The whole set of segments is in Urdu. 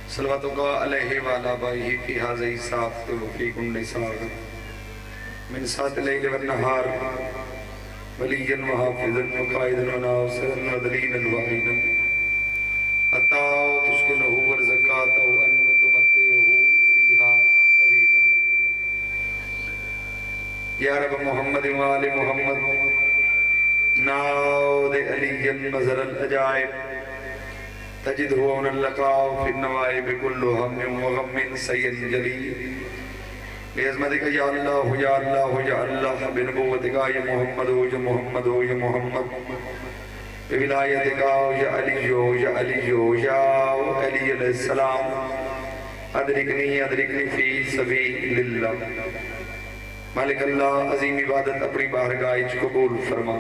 صلواتک علیہ وعلی آبائہ فی ھذہ ساعۃ وفی کل ساعۃ من ساعۃ اللیل والنہار ولیًا وحافظا وقائدا وناصرا ودلیلا وعینا حتی تسکنہ وارزقاتہ ان تمتعہ فیہا طویلا یا رب محمد وآل محمد ناود علی مظہر العجائب تجدہ عون اللقاء فی النوائب کل ہم وغم سید جلیل بعظمتک یا اللہ یا اللہ یا اللہ بنبوتک یا محمد یا محمد یا محمد بولایتک یا علی یا علی یا علی علیہ السلام ادرکنی فی سبیل اللہ مالک اللہ عظیم عبادت اپنی بارگاہ قبول فرما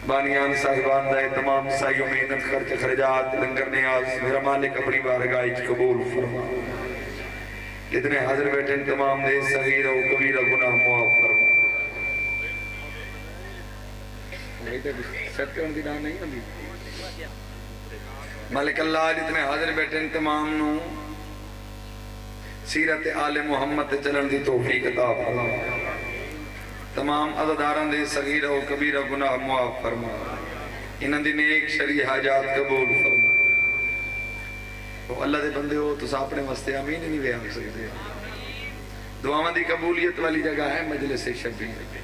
بانیان صاحبان دائے تمام سائیوں محنت خرچ خرجات لنگر نیاز میرا مالک اپنی بارگاہ قبول فرما جتنے حاضر بیٹھے تمام دے صغیر و کبیر گناہ معاف فرما مالک اللہ جتنے حاضر بیٹھے تمام نو سیرت آل محمد چلن دی توفیق عطا فرما تمام عزاداران دے صغیر و کبیر گناہ معاف فرما انہاں دی نیک شرعی حاجات قبول فرما اللہ دے بندے ہو تو اپنے واسطے آمین نہیں وے آکھ سکتے دعاواں دی قبولیت والی جگہ ہے مجلس شبیر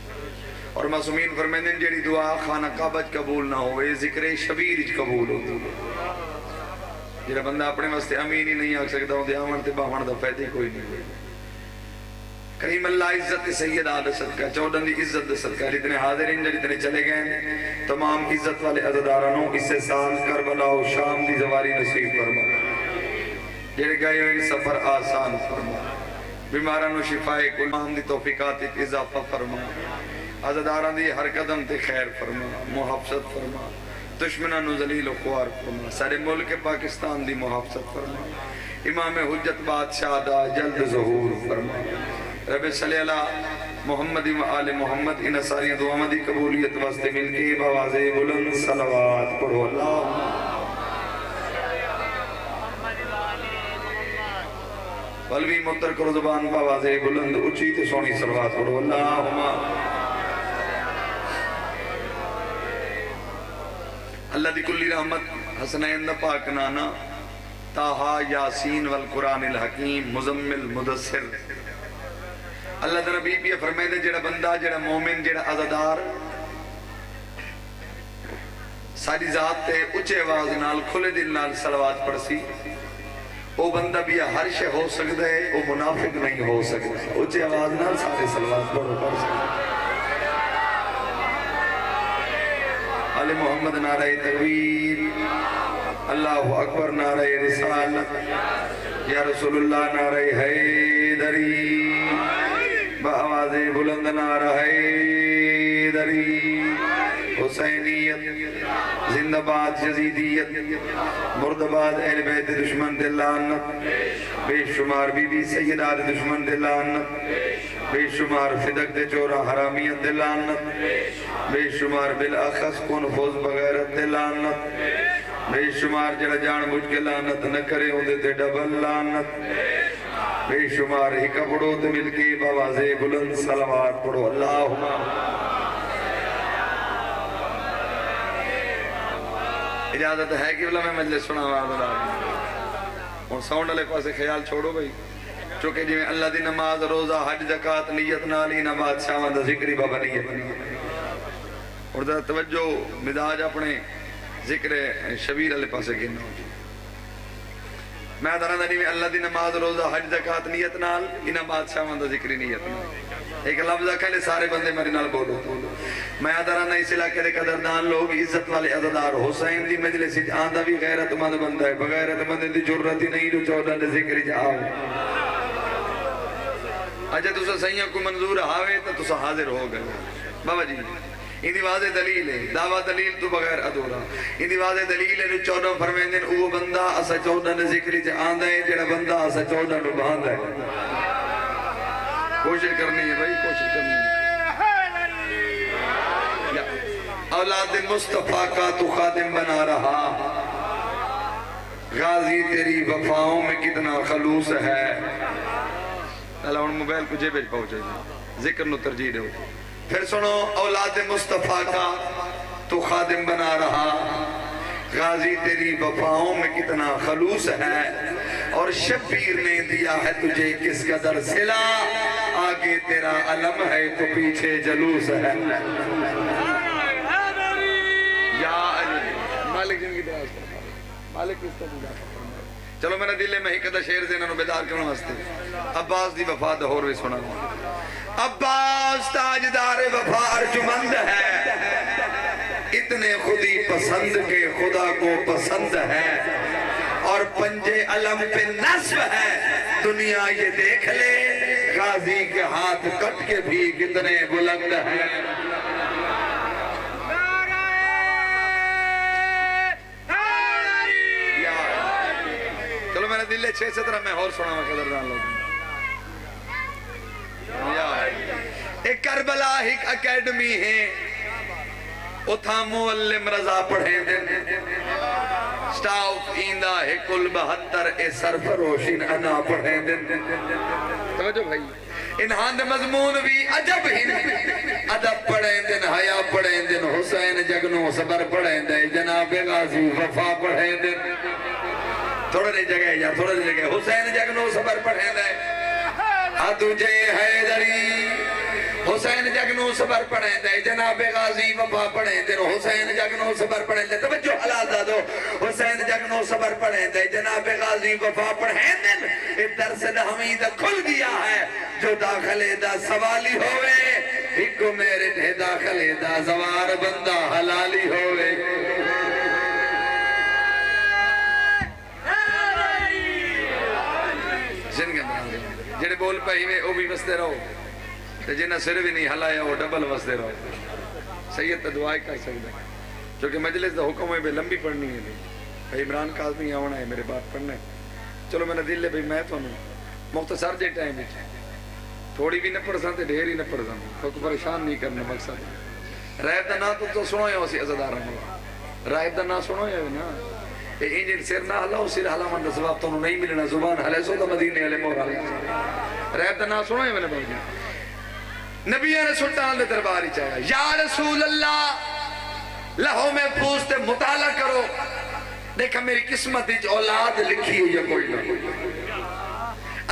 اور معصومین فرمیندے جیڑی دعا خانہ کعبہ قبول نہ ہوئے ذکر شبیر قبول ہو جڑا بندہ اپنے واسطے امین ہی نہیں آکھ سکتا ہوندے آون تے باون دا فائدہ کوئی نہیں ہوئے کریم اللہ عزت سید آل صدقہ چودن دی عزت صدقہ جتنے حاضر ہیں جتنے چلے گئے تمام عزت والے عزدارانوں اس سے سال کربلا و شام دی زواری نصیب فرما جڑے گئے ہوئے سفر آسان فرما بیماران و شفائے کل مہم دی توفیقات اضافہ فرما عزداران دی ہر قدم تے خیر فرما محافظت فرما دشمنان و ذلیل و خوار فرما سارے ملک پاکستان دی محافظت فرما امام حجت بادشاہ دا جلد ظہور فرما رب صلی اللہ محمد و آل محمد ان ساری دعا دی قبولیت واسطے مل کے بآواز بلند صلوات پڑھو اللہ بلوی متر کرو زبان بآواز بلند اچھی تے سونی صلوات پڑھو اللہم اللہ دی کلی رحمت حسنین دا پاک نانا تاہا یاسین والقرآن الحکیم مزمل مدثر اللہ دا نبی بھی فرمائے دے جڑا بندہ جڑا مومن جڑا عزدار ساری ذات تے اچھے آواز نال کھلے دل نال صلوات پڑھسی وہ بندہ بھی ہر شے ہو سکتا ہے وہ منافق نہیں ہو سکتا اچھے آواز نال سارے صلوات پڑھ سکتا آل محمد نعرہ تکبیر اللہ اکبر نعرہ رسالت یا رسول اللہ نعرہ حیدری بآواز بلند نعرہ حیدری حسینیت زندہ باد یزیدیت مرد باد اہل بیت دشمن دے لعنت بے شمار بی بی سیدات دشمن دے لعنت بے شمار فدق دے چورا حرامیت دے لعنت بے شمار بالاخص کون فوز بغیرت دے لعنت بے شمار جڑا جان بوجھ کے لعنت نہ کرے ہوندے تے ڈبل لعنت بے شمار ہی کپڑوں تے مل کے بآواز بلند صلوات پڑھو اللہم اجازت ہے کہ میں مجلس سنا اور ساؤنڈ والے پاسے خیال چھوڑو بھائی چونکہ جی میں اللہ دی نماز روزہ حج زکات نیت نالی نہ بادشاہ دا ذکری بابا نیت اور ذرا توجہ مزاج اپنے ذکر شبیر والے پاسے گھننا ہو میں درانا جی میں اللہ دی نماز روزہ حج زکات نیت نال انہاں بادشاہ دا ذکری نیت نال ایک لفظ کہلے سارے بندے میرے نال بولو میں درانا اس علاقے دے قدردان لوگ عزت والے عزدار حسین دی مجلس آندہ بھی غیرت مند بندہ ہے بغیرت مند دی جرت ہی نہیں جو چودہ دے ذکر جاؤ اچھا تسا سیاں کو منظور ہاوے تو تسا حاضر ہو گئے بابا جی اندھی واضح دلیل ہے دعویٰ دلیل تو بغیر ادھورا اندھی واضح دلیل ہے جو چودہ فرمیندن وہ بندہ اسا چودہ نے ذکری جا آندہ ہے جڑا بندہ اسا چودہ نے باندہ ہے کوشش کرنی ہے بھائی کوشش کرنی ہے اولاد مصطفیٰ کا تو خادم بنا رہا غازی تیری وفاؤں میں کتنا خلوص ہے. اللہ ان موبائل کو جیب پہنچے ذکر نو ترجیح دے. پھر سنو اولاد مصطفیٰ کا تو خادم بنا رہا. غازی تیری وفاؤں میں کتنا خلوص ہے اور شبیر نے دیا ہے تجھے کس قدر صلہ. آگے تیرا علم ہے تو پیچھے جلوس ہے. یا علی مالک جن کی دراز فرما مالک اس طرح جا فرما. چلو میرا دل میں ہی کدہ شیر دینا نو بیدار کرنا واسطے عباس دی وفا دہور بھی سنا. عباس تاجدار وفا ارجمند ہے اتنے خودی پسند کے خدا کو پسند ہے اور پنجے علم پہ نصب ہے. دنیا یہ دیکھ لے غازی کے ہاتھ کٹ کے بھی کتنے بلند ہیں. چلو میرا دل ہے 6-17 میں اور سنا میں قدردان لوگوں. ایک کربلا ایک اکیڈمی ہے اتھا معلم رضا پڑھیں دن سٹاف ایندہ ہے کل 72 اے سرفروشین انا پڑھیں دن. توجہ بھائی انہاں دے مضمون بھی عجب ہی ادب پڑھیں دن حیا پڑھیں دن حسین جگنو صبر پڑھیں دن جناب غازی وفا پڑھیں دن. تھوڑا نہیں جگہ یا تھوڑا نہیں جگہ حسین جگنو صبر پڑھیں دن تجھے حیدری حسین جگنو صبر پڑھیں دے جناب غازی وفا پڑھیں دے حسین جگنو صبر پڑھیں دے. توجہ حلال دادو حسین جگنو صبر پڑھیں دے جناب غازی وفا پڑھیں دے. اس درس حمید کھل گیا ہے جو داخلے دا سوالی ہوئے ایک میرے دے داخلے دا زوار بندہ حلالی ہوئے. جڑے بول پہی میں وہ بھی وستے رہو جنہ سر بھی نہیں ہلایا وہ ڈبل وستے رہو. سید تو دعائیں کر سکتے کیونکہ مجلس دا حکم ہے لمبی پڑھنی ہے بھائی عمران کاظمی آونا ہے میرے بات پڑھنا ہے. چلو میرا دل ہے بھائی میں تو مختصر جے ٹائم ہے تھوڑی بھی نہ پڑھ سکتے ڈھیر ہی نہ پڑھ سکتے تو پریشان نہیں کرنا مقصد. رائب دا نا تو سنو ہے اسی عزدار ہمیں رائب دا نا سنو ہے نا انجن سر نہ ہلاؤ سر ہلا من دا سواب تو نہیں ملنا زبان ہلے سو دا مدینے علی مور ہلے. رائب دا نا سنو ہے میں نے بھائی نبی نے سلطان نے درباری چاہیا یا رسول اللہ لہو میں پوچھتے مطالعہ کرو دیکھا میری قسمت اولاد لکھی ہوئی ہے کوئی نہ.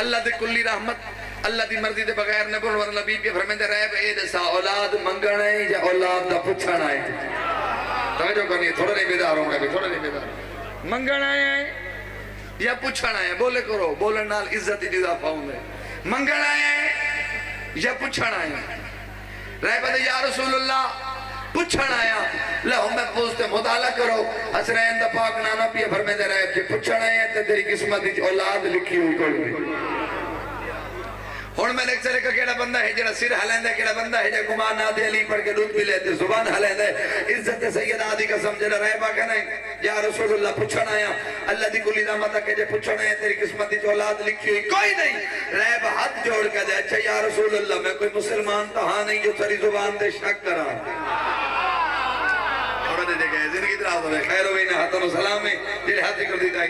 اللہ دے کلی رحمت اللہ دی مرضی دے بغیر نبول ورنہ بی پی فرمین دے رہے اے دسا اولاد منگن ہے یا اولاد دا پچھن ہے. توجہ کرنی تھوڑا نہیں بیدار ہوں گا تھوڑا نہیں بیدار منگن ہے یا پچھن ہے. بولے کرو بولن نال عزت دی اضافہ ہوں گے. منگن ہے یا پچھن آیا رہ بدے یا رسول اللہ پچھن آیا لہو میں پوچھتے مطالعہ کرو حسرین دا پاک نانا پیا فرمے دے رہے پچھن آیا تے تیری قسمت دی اولاد لکھی ہوئی کوئی. ہون میں ایک سرے کا کیڑا بندہ ہے جڑا سر ہلین دے کیڑا بندہ ہے جڑا گمان نہ دے علی پڑھ کے دودھ بھی لیتے زبان ہلین دے عزت سید آدھی قسم جڑا رہ با کہنا یا رسول اللہ پچھن آیا اللہ دی کلی دامتا کہ جے پچھن آیا تیری قسمت دی اولاد لکھی ہوئی کوئی نہیں. رہ با ہاتھ جوڑ کے دے اچھا یا رسول اللہ میں کوئی مسلمان تہاں نہیں جو تری زبان دے شک کرا. تھوڑا دے دے گئے زندگی دراز ہوئے خیر ہوئی نہ حتن و سلام میں جلے ہاتھ کر دیتا ہے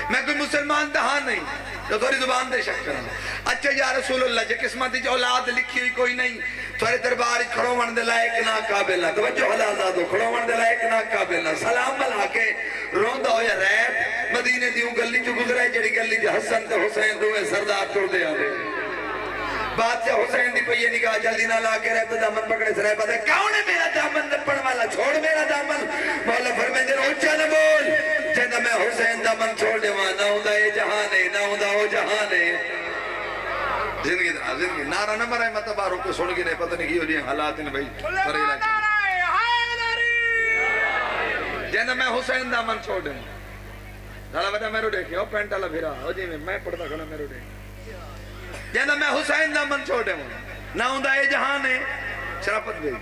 میں کوئی مسلمان تہاں نہیں تو تھوڑی زبان دے شک کرنا. اچھا یا رسول اللہ جے قسمت دی اولاد لکھی ہوئی کوئی نہیں تھوڑے دربار کھڑو من دے لائق نہ قابل نہ. توجہ حلال دادو کھڑو من دے لائق نہ قابل نہ. سلام ملا کے روندہ ہو یا ریب مدینے دیوں گلی جو گزرے جڑی گلی جو حسن تے حسین دوئے سردار ٹوڑ دے آلے. بادشاہ حسین دی پہیے نگاہ جلدی نہ لا کے رہتا دامن پکڑے سے رہتا ہے کون ہے میرا دامن نپڑ والا چھوڑ میرا دامن. مولا فرمائیں اچھا نہ بول جنہ میں حسین دامن چھوڑ دے وہاں نہ ہوں دا یہ جہانے نہ ہوں دا وہ جہانے. زندگی دن زندگی نعرہ نہ مرائے مطباروں کو سن گی نہیں پتہ نہیں کی ہو لیا حالات نے بھائی فریلہ جنہ میں حسین دامن چھوڑ دے ڈالا بدا میرو دیکھیں او پینٹ ڈالا پھرا ہو جی میں پڑھتا کھڑا میرو دیکھیں جنہ میں حسین دامن چھوڑ دے نہ ہوں دا یہ جہانے شرافت گئی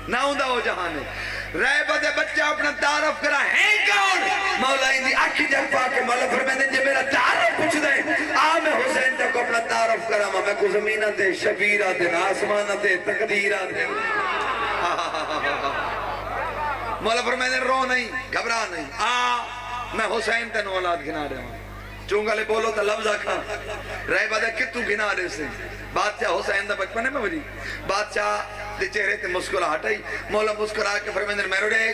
نہ ہوں دا وہ جہانے. رہ بدے بچہ اپنا تعارف کرا ہے کون مولا اندی آکھی جب پاکے مولا فرمائیں جے میرا تعارف پوچھ دیں میں حسین تک اپنا تعارف کرا میں کو زمینہ دے شبیرہ دے آسمانہ دے تقدیرہ دے. مولا فرمائیں رو نہیں گھبرا نہیں میں حسین تین اولاد گھنا رہا ہوں چونگا لے بولو تا لفظ آکھا رہے بادہ کتو گھنا رہے سے بادشاہ حسین دا بچپنے میں وجی بادشاہ دے چہرے تے مسکرہ ہٹائی مولا مسکرہ کے فرمیندر میں روڑے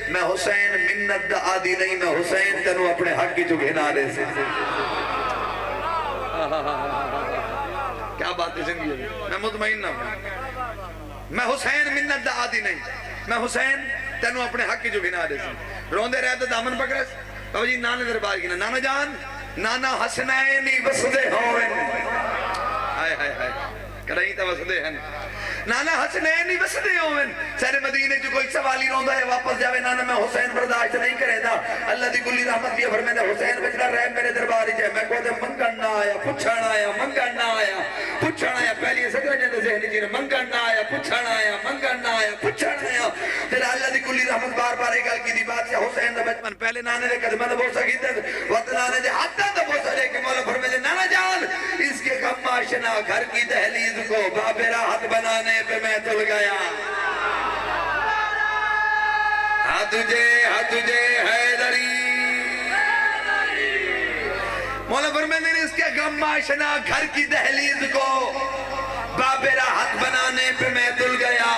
میں حسین منت دا آدھی نہیں میں حسین تینو اپنے حق کی جو گھنا رہے سے کیا بات ہے زندگی ہے میں مطمئن نہ ہوں میں حسین منت دا آدھی نہیں میں حسین تینو اپنے حق کی جو گھنا رہے سے روندے رہے تو دامن پکڑے بابا جی نانے دربار گھنا نانا جان نانا حسنینی وسدے ہوئے ہائے ہائے ہائے کڑھائی تا وسدے ہیں نانا حسنینی وسدے ہوئے سارے مدینے جو کوئی سوالی روندہ ہے واپس جاوے نانا میں حسین برداشت نہیں کرے دا اللہ دی کلی رحمت بھی فرمائے دا حسین بچنا رہے میرے درباری جائے میں کہتے منگن نہ آیا پچھانا آیا منگن نہ آیا پچھانا آیا پہلی سکرہ جاندے ذہنی جینے منگن نہ آیا پچھانا آیا منگن نہ آیا پچھانا آیا پھر اللہ دی کلی رحمت بار بار ایک گل کی دی بات سے حسین دا بچپن پہلے نانے نے قدمہ دا بوسا کی تھا وقت نانے دے حتی دا بوسا لے کے مولا فرمائے نانا جان اس کے غم آشنا گھر کی دہلیز کو باب راحت بنانے پہ میں تل گیا ہاں تجھے حیدری مولا فرمائے اس کے غم آشنا گھر کی دہلیز کو باب راحت بنانے پہ میں تل گیا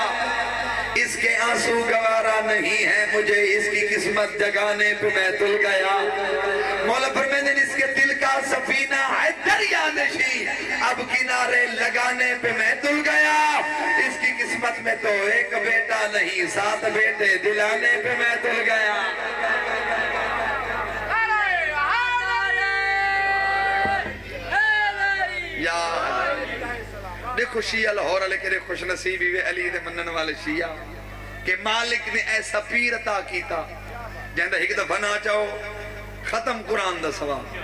اس کے آنسو گوارا نہیں ہے مجھے اس کی قسمت جگانے پہ میں تل گیا مولا فرمائے اس کے دل کا سفینہ ہے دریا نشی اب کنارے لگانے پہ میں تل گیا اس کی قسمت میں تو ایک بیٹا نہیں 7 بیٹے دلانے پہ میں تل گیا یا دیکھو شیعہ لاہور علیہ کے خوش نصیبی وے علی دے منن والے شیعہ کہ مالک نے ایسا پیر عطا کیتا جہاں ایک دفعہ نہ چاہو ختم قرآن دا سواب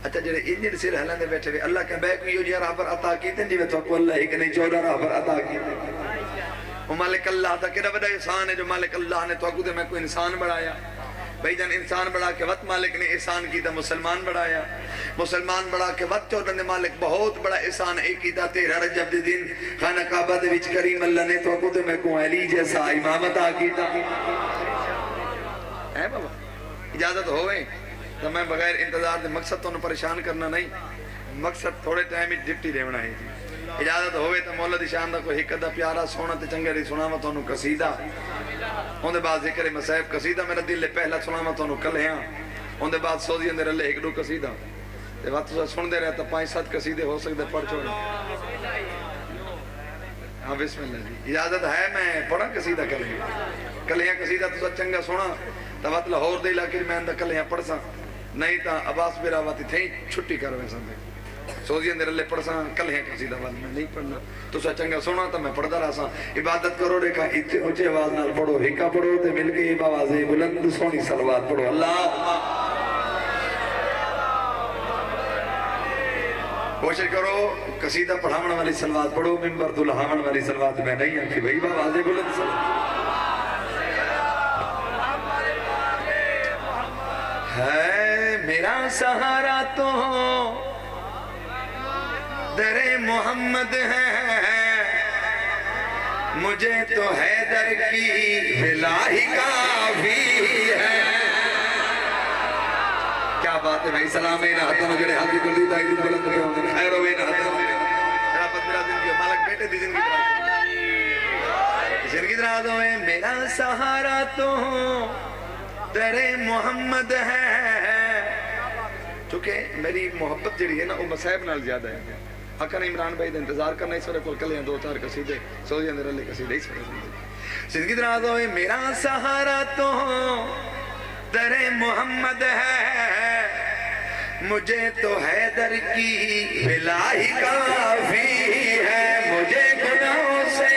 اچھا جڑے انجن سر ہلندے بیٹھے ہوئے اللہ کہ بے کوئی جو جہاں رابر عطا کیتے ہیں جی میں تو کو اللہ ہی کہ نہیں 14 رابر عطا کیتے ہیں وہ مالک اللہ تھا کہ رب دا احسان ہے جو مالک اللہ نے تو اگو دے میں کوئی انسان بڑھایا بھائی جان انسان بڑھا کے وقت مالک نے احسان کی تا مسلمان بڑھایا مسلمان بڑھا کے وقت چودن دے مالک بہت بڑا احسان ایک کی تا 13 رجب دے دن خانہ کعبہ دے وچ کریم اللہ نے تو اگو دے میں کو علی جیسا امامت آکی تا ہے بابا اجازت ہوئے تو میں بغیر انتظار دے مقصد تو انہوں پریشان کرنا نہیں مقصد تھوڑے ٹائم ڈپٹی دیونا ہے اجازت ہوئے تو مولا دی شان دا کوئی حکت دا پیارا سونا تے چنگے دی سنا میں تو انہوں قصیدہ ان دے بعد ذکر مسائب قصیدہ میرا دل لے پہلا سنا میں تو انہوں کل ہیں ان دے بعد سوزی اندر اللہ ایک دو قصیدہ دے بعد تو سن دے رہا تا 5-7 قصیدے ہو سکتے پڑھ چھوڑا ہاں بسم اللہ جی اجازت ہے میں پڑھا قصیدہ کل ہیں قصیدہ تو چنگا سونا تا وقت لاہور دے علاقے میں اندر کل ہیں پڑھ سا نہیں تا عباس میرا واتی تھیں چھٹی کر رہے سن دے سوزی اندر اللہ پڑھ سا کل ہیں قصیدہ والا میں نہیں پڑھنا تو سا چنگا سونا تا میں پڑھ دا رہا سا عبادت کرو دیکھا اچھے آواز نال پڑھو ہکا پڑھو تے مل کے آواز بلند سونی صلوات پڑھو اللہ کوشش کرو قصیدہ پڑھاون والی صلوات پڑھو منبر دلہاون والی صلوات میں نہیں آنکھی بھئی آواز بلند صلوات ہے میرا سہارا تو در محمد ہے مجھے تو حیدر کی الہی کافی ہے کیا بات ہے بھائی سلام ہے نہتوں جڑے حق کی کلی تائی دن بلند کے ہوندے خیر ہوئے نہتوں شرافت میرا زندگی مالک بیٹے دی زندگی دراز ہوئے میرا سہارا تو در محمد ہے چونکہ میری محبت جڑی ہے نا وہ مسائب نال زیادہ ہے حقاً عمران بھائی دے انتظار کرنا اس وقت کل کلیاں 2-4 قصیدے سوزی اندر اللہ قصیدے اس وقت زندگی دراز ہوئے میرا سہارا تو در محمد ہے مجھے تو حیدر کی الہی کافی ہے مجھے گناہوں سے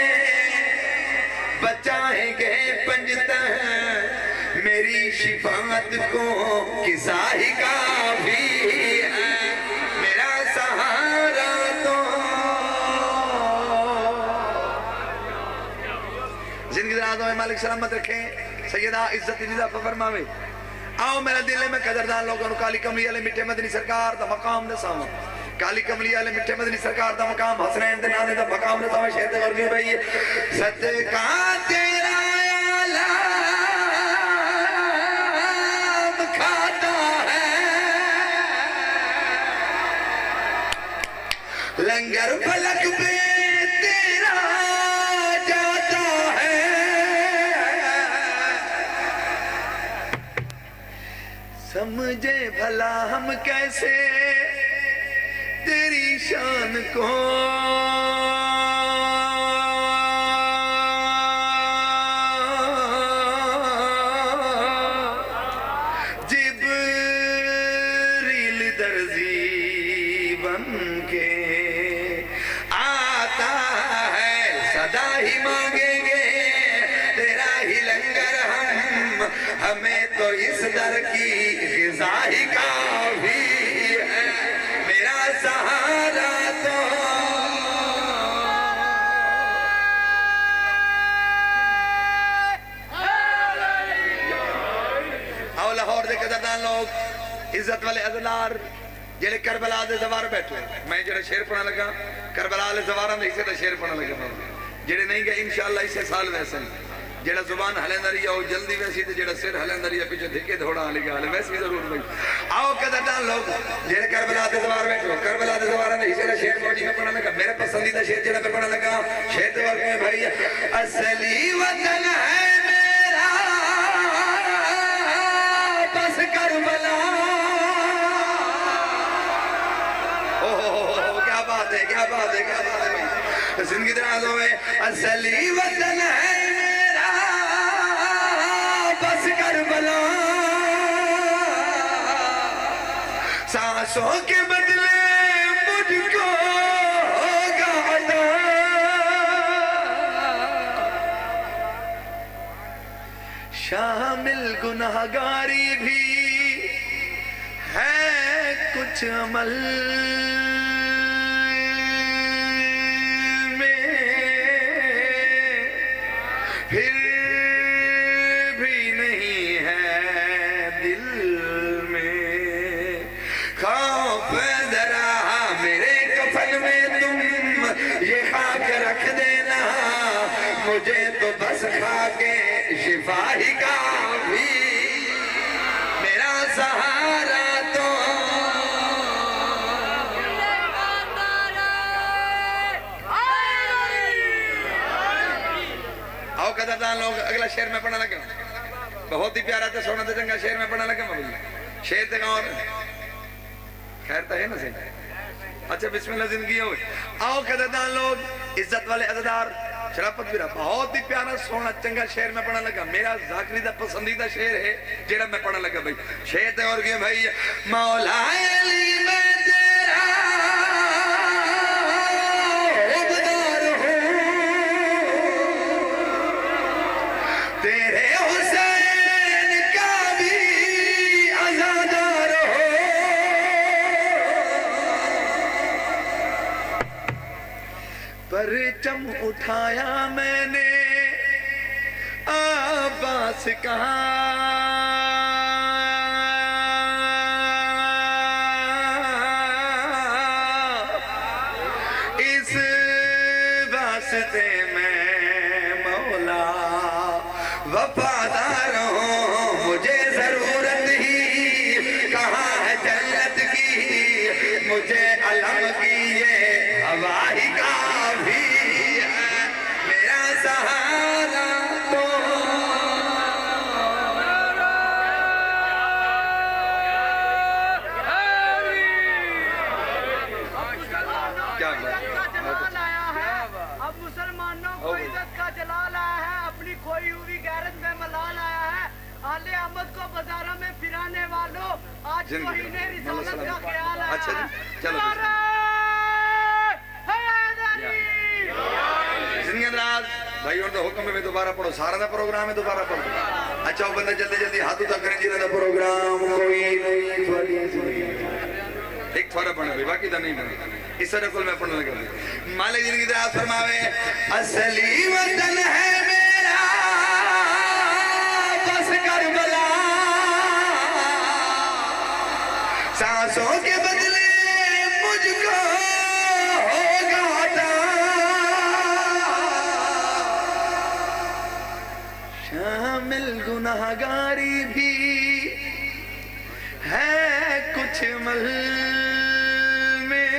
بچائیں گے پنجتن میری شفاعت کو کسا ہی کافی ہے میرا سہارا تو زندگی دراز ہوئے مالک سلامت رکھیں سیدہ عزت رضا فرماوے آؤ میرا دل میں قدردان لوگوں نے کالی کملی علیہ مٹھے مدنی سرکار دا مقام دے سامن کالی کملی علیہ مٹھے مدنی سرکار دا مقام حسنین دے نانے دا مقام دے سامن شہد ورگی بھئی صدقہ تیرا یا لا لنگر فلک پہ تیرا جاتا ہے سمجھے بھلا ہم کیسے تیری شان کو جبریل درزی بن کے آتا ہے صدا ہی مانگیں گے تیرا ہی لنگر ہمیں تو اس در کی غذا ہی کافی ہے میرا سہارا تو آؤ لاہور دے قدردان لوگ عزت والے عزلار جڑے کربلا دے زوار بیٹھے میں جڑے شیر پڑھنا لگا کربلا دے زواراں دے حصے دا شیر پڑھنا لگا جڑے نہیں گئے انشاءاللہ اسے سال ویسے جڑا زبان ہلیندری ہے وہ جلدی ویسی تے جڑا سر ہلیندری ہے پیچھے دھکے دھوڑا آنے گا ویسی ضرور بھائی آؤ قدردان لوگ جڑے کربلا دے زوار بیٹھو کربلا دے زوار نے حصے دا شیر پڑھی میں پڑھنا لگا میرے پسندیدہ شیر جڑا میں پڑھنا لگا شیر تے ورک میں بھائی اصلی وطن ہے میرا بس کربلا کیا بات ہے کیا بات ہے کیا بات ہے بھائی زندگی درازوں میں اصلی وطن ہے میرا بس کربلا سانسوں کے بدلے مجھ کو ہوگا عطا شامل گناہگاری بھی ہے کچھ عمل پھر بھی نہیں ہے دل میں خوف ذرا میرے کفن میں تم یہ خاک رکھ دینا مجھے تو بس خاک شفا ہی کافی میرا سہارا تو قدردان لوگ اگلا شیر میں پڑھنا لگا بہت ہی پیارا تھا سونا تھا چنگا شیر میں پڑھنا لگا شیر تے اور خیر تا ہے نا صحیح اچھا بسم اللہ زندگی ہوئے آؤ قدردان لوگ عزت والے عزدار شرافت بھی رہا بہت ہی پیارا سونا چنگا شیر میں پڑھنا لگا میرا ذاکری دا پسندیدہ شیر ہے جیڑا میں پڑھنا لگا بھائی شیر تے اور گئے بھائی مولا علی میں تیرا تیرے حسین کا بھی عزادار ہو پرچم اٹھایا میں نے عباس کہاں اس واسطے میں مولا وفادار ہوں مجھے ضرورت ہی کہاں ہے جنت کی مجھے علم کی یہ ہوا ہی کافی ہے میرا سہارا تو کیا اب مسلمانوں کو عزت کا جلال آیا ہے اپنی کھوئی ہوئی غیرت میں ملال آیا ہے آل احمد کو بازاروں میں پھرانے والوں آج توہین رسالت کا خیال آیا ہے زندگی اندراز بھائی اور دا حکم میں دوبارہ پڑھو سارا دا پروگرام ہے دوبارہ پڑھو اچھا وہ بندہ جلدی جلدی ہاتھوں تک کریں جینا دا پروگرام کوئی نہیں ایک تھوڑا پڑھنا بھی باقی دا نہیں پڑھنا اس طرح کل میں پڑھنے لگا مالک زندگی دراز فرماوے اصلی وطن ہے میرا بس کربلا سانسوں کے بدلے مجھ کو ہوگا عطا شامل گناہگاری بھی ہے کچھ عمل میں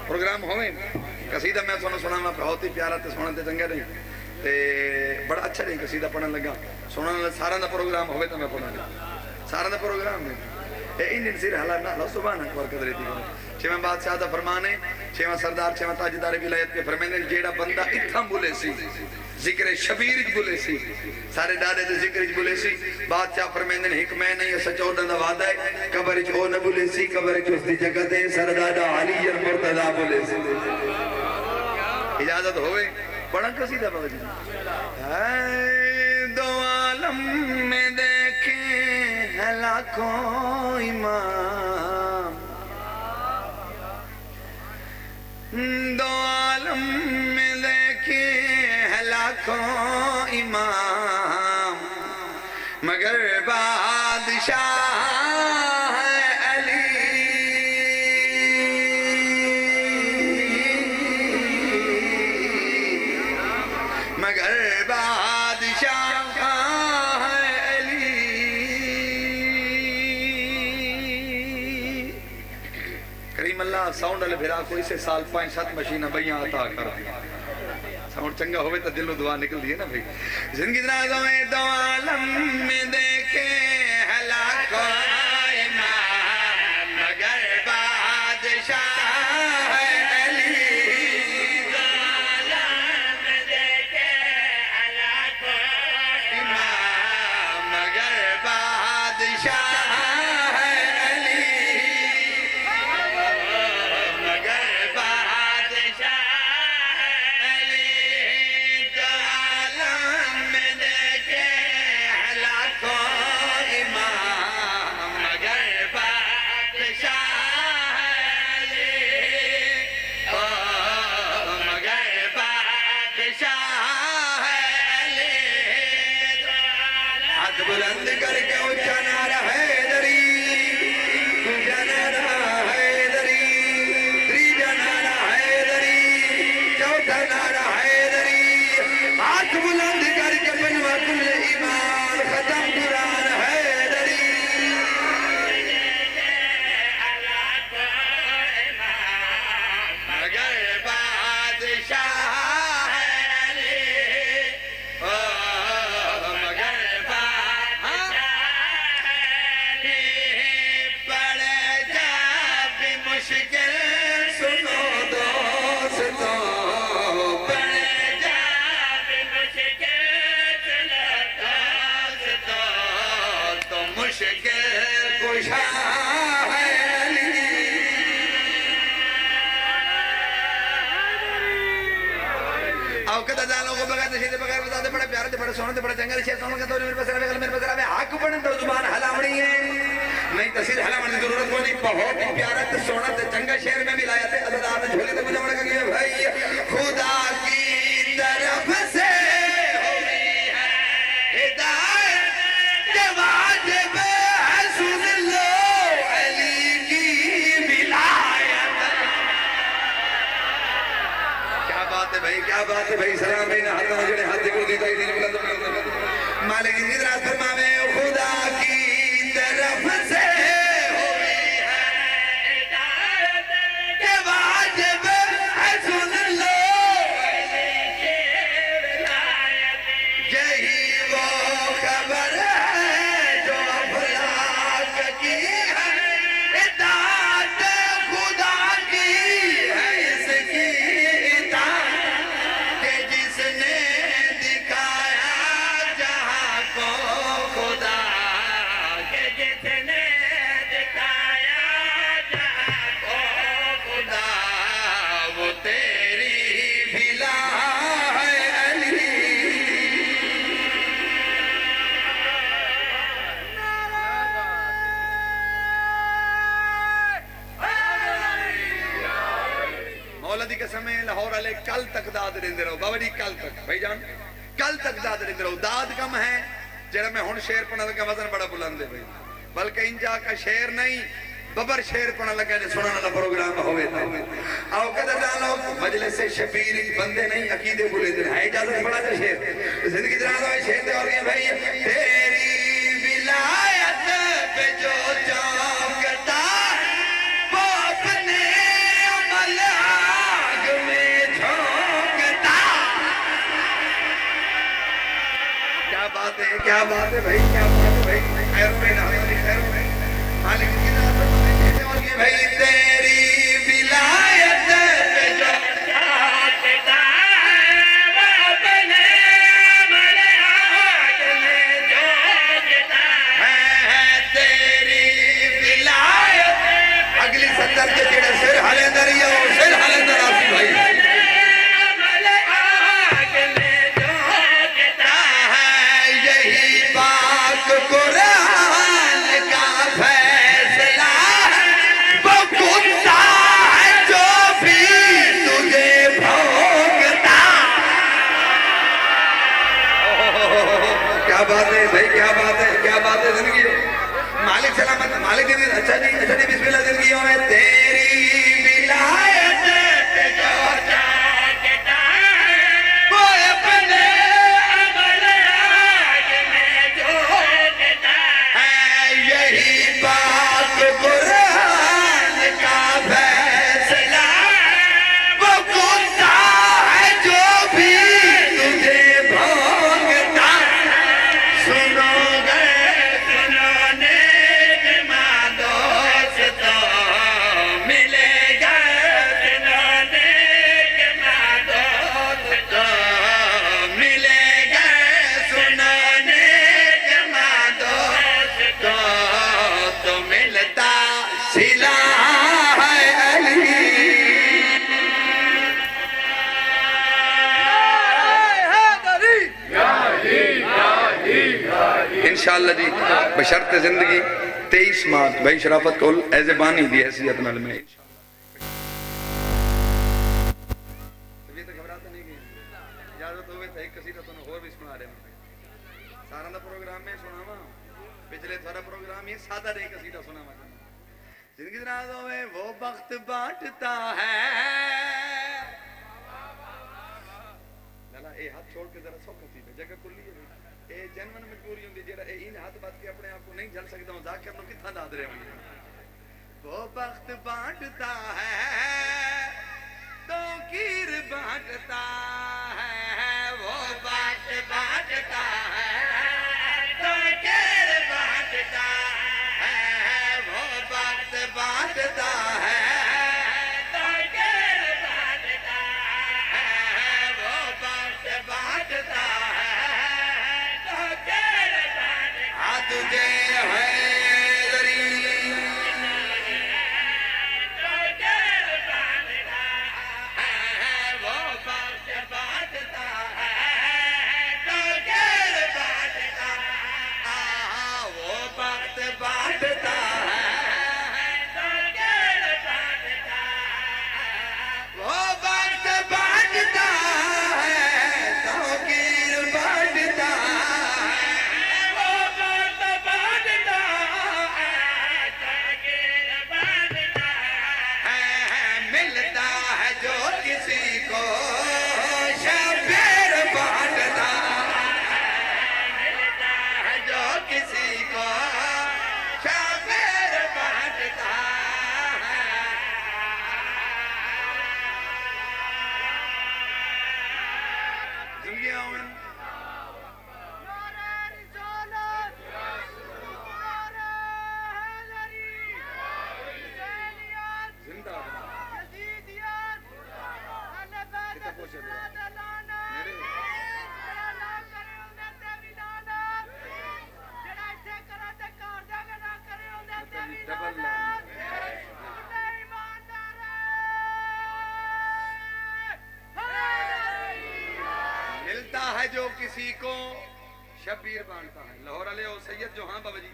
پروگرام ہوئے قصیدہ میں سنا میں بہت ہی پیارا تے سونا تے چنگا نہیں تے بڑا اچھا نہیں قصیدہ پڑھن لگا سننا سارا دا پروگرام ہوئے تو میں پڑھا سارا دا پروگرام نہیں انجن سیر حالات نہ سبحان اکبر قدرے دی چھویں بادشاہ دا فرمان ہے چھویں سردار چھویں تاجدار ولایت کے فرمیندے جیڑا بندہ اتھا بولے سی ذکر شبیر بولے سی سارے دادے دے ذکر بولے سی بادشاہ فرمیندے ایک میں نہیں سچودہ دا وعدہ ہے قبر او نہ بولے سی قبر اس دی جگہ دے سردار علی مرتضی بولے سی اجازت ہوئے بڑا قصیدہ بابا جی دو عالم میں دیکھیں ہے لاکھوں امام دو عالم میں دیکھیں ہے لاکھوں امام مگر بادشاہ ہے علی مگر بادشاہ ہے علی کریم اللہ ساؤنڈ والے بھرا کو اسے سال 5-7 مشینہ بیاں عطا کر دیا ساؤنڈ چنگا ہوئے تو دل و دعا نکل دیئے نا بھئی زندگی درازوں میں دو عالم میں دیکھے لاکھوں امام مگر بادشاہ ہے علی دو عالم میں دیکھے لاکھوں امام مگر بادشاہ ہے علی مگر بادشاہ بلند کر کے اونچا نعرہ حیدری دوجا نعرہ حیدری تیجا نعرہ حیدری چوتھا نعرہ حیدری ہاتھ بلند کر کے بنوا کل ایمان ختم قرآن حیدری مگر بادشاہ بڑے پیارے بڑے سونے بڑے چنگے شیر سونے کا تو میرے پاس رہے میرے پاس رہے حق بنے تو زبان ہلاوڑی ہے نہیں تصویر ہلاوڑی کی ضرورت نہیں بہت ہی پیارا تے سونا تے چنگا شیر میں بھی لایا تے عزدار نے جھولے تے مجھے بڑا کہا بھائی خدا کی طرف سے ہوئی ہے ہدایت کہ واجب ہے سن لو علی کی ولایت کیا بات ہے بھائی کیا بات ہے بھائی سلام بھائی ہاتھ جڑے ہاتھ کو دیتا ہی دل بلند مالک زندگی رات فرماوے خدا کی طرف سے ہوئی ہے ہدایت کہ واجب ہے سن لو علی کی ولایت یہی وہ خبر ہے جو افلاک کی ہے اطاعت خدا کی ہے اس کی اطاعت کہ جس نے دکھایا جہاں کو خدا کہ جس نے دکھایا جہاں کو خدا وہ تیری بھلا ہے علی مولا دی قسم ہے لاہور والے کل تک داد دیندے رہو بابا جی کل تک بھائی جان کل تک داد دیندے رہو داد کم ہے جڑا میں ہن شعر پڑھن لگا وزن بڑا بلند ہے بھائی بلکہ انجا کا شعر نہیں ببر شعر پڑھن لگا نے سنن والا پروگرام ہوے تے او قدر جانو مجلس سے شبیر بندے نہیں عقیدے بولے دے ہے اجازت پڑھا تے شعر زندگی جانو شعر تے اور یہ بھائی تیری ولایت پہ جو چونکتا وہ اپنے عمل کیا بات ہے بھائی، کیا بات ہے بھائی، خیروں میں خیروں میں مالک کی ذات اور یہ بھائی تیری ولایت پہ جو چاہتا ہے وہ اپنے ملعاق میں جوڑتا ہے تیری ولایت. اگلی سطر کے جڑے سر ہلے دریا سر ہلے در آسی بھائی قرآن کا فیصلہ وہ کتا ہے جو بھی تجھے بھوگتا. کیا بات ہے بھائی، کیا بات ہے، کیا بات ہے زندگی. مالک سلامت، مالک دی اچھا جی بسم اللہ. زندگیوں میں تیری ولایت پہ جو چاہتا ہے وہ اپنے عمل آگ میں جھونکتا ہے. یہی بات قرآن کا فیصلہ وہ کتا ہے جو بھی تجھے بھوگتا. سنو گے سنو نیک ماں دوست ملے گا. سنو نیک ماں دوست ملے گا. سنو نیک ماں دوست تو ملتا سلا ہے علی. انشاءاللہ جی بشرط زندگی 23 مارچ بھائی شرافت کول ایز بانی دی حیثیت نال میں طبیعت گھبراتا نہیں گئی. اجازت ہوئے تو ایک قصیدہ تو اور بھی سنا رہے ہیں. سارا دا پروگرام میں سناواں پچھلے تھوڑا پروگرام یہ سادہ رہی قصیدہ سناواں. زندگی رازوں میں وہ وقت بانٹتا ہے. لالا اے ہاتھ چھوڑ کے ذرا سو قصیدہ جگہ کلی ہے. اے جنون مجبوری ہوندی جڑا اے ان ہاتھ بات کے اپنے آپ کو نہیں جل سکتا ہوں ذاکر نو کتھا داد رہے ہوں. وہ وقت بانٹتا ہے تو کیر بانٹتا ہے. وہ وقت بانٹتا ہے تو کیر بانٹتا ہے. وہ وقت بانٹتا ہے تو کیر بانٹتا ہے. وہ وقت بانٹتا ہے تجھے حیدری وہ وقت بانٹتا ہے تو کیر بانٹتا. وہ وقت بانٹتا ہے تو کیر بانٹتا. وہ وقت بانٹتا ہے تو کیر بانٹتا. جو کسی کو شبیر بانٹتا ملتا ہے. جو کسی کو شبیر بانٹتا زندگیوں میں ملتا ہے جو کسی کو شبیر بانٹتا ہے. لاہور علیہ سید جو ہاں بابا جی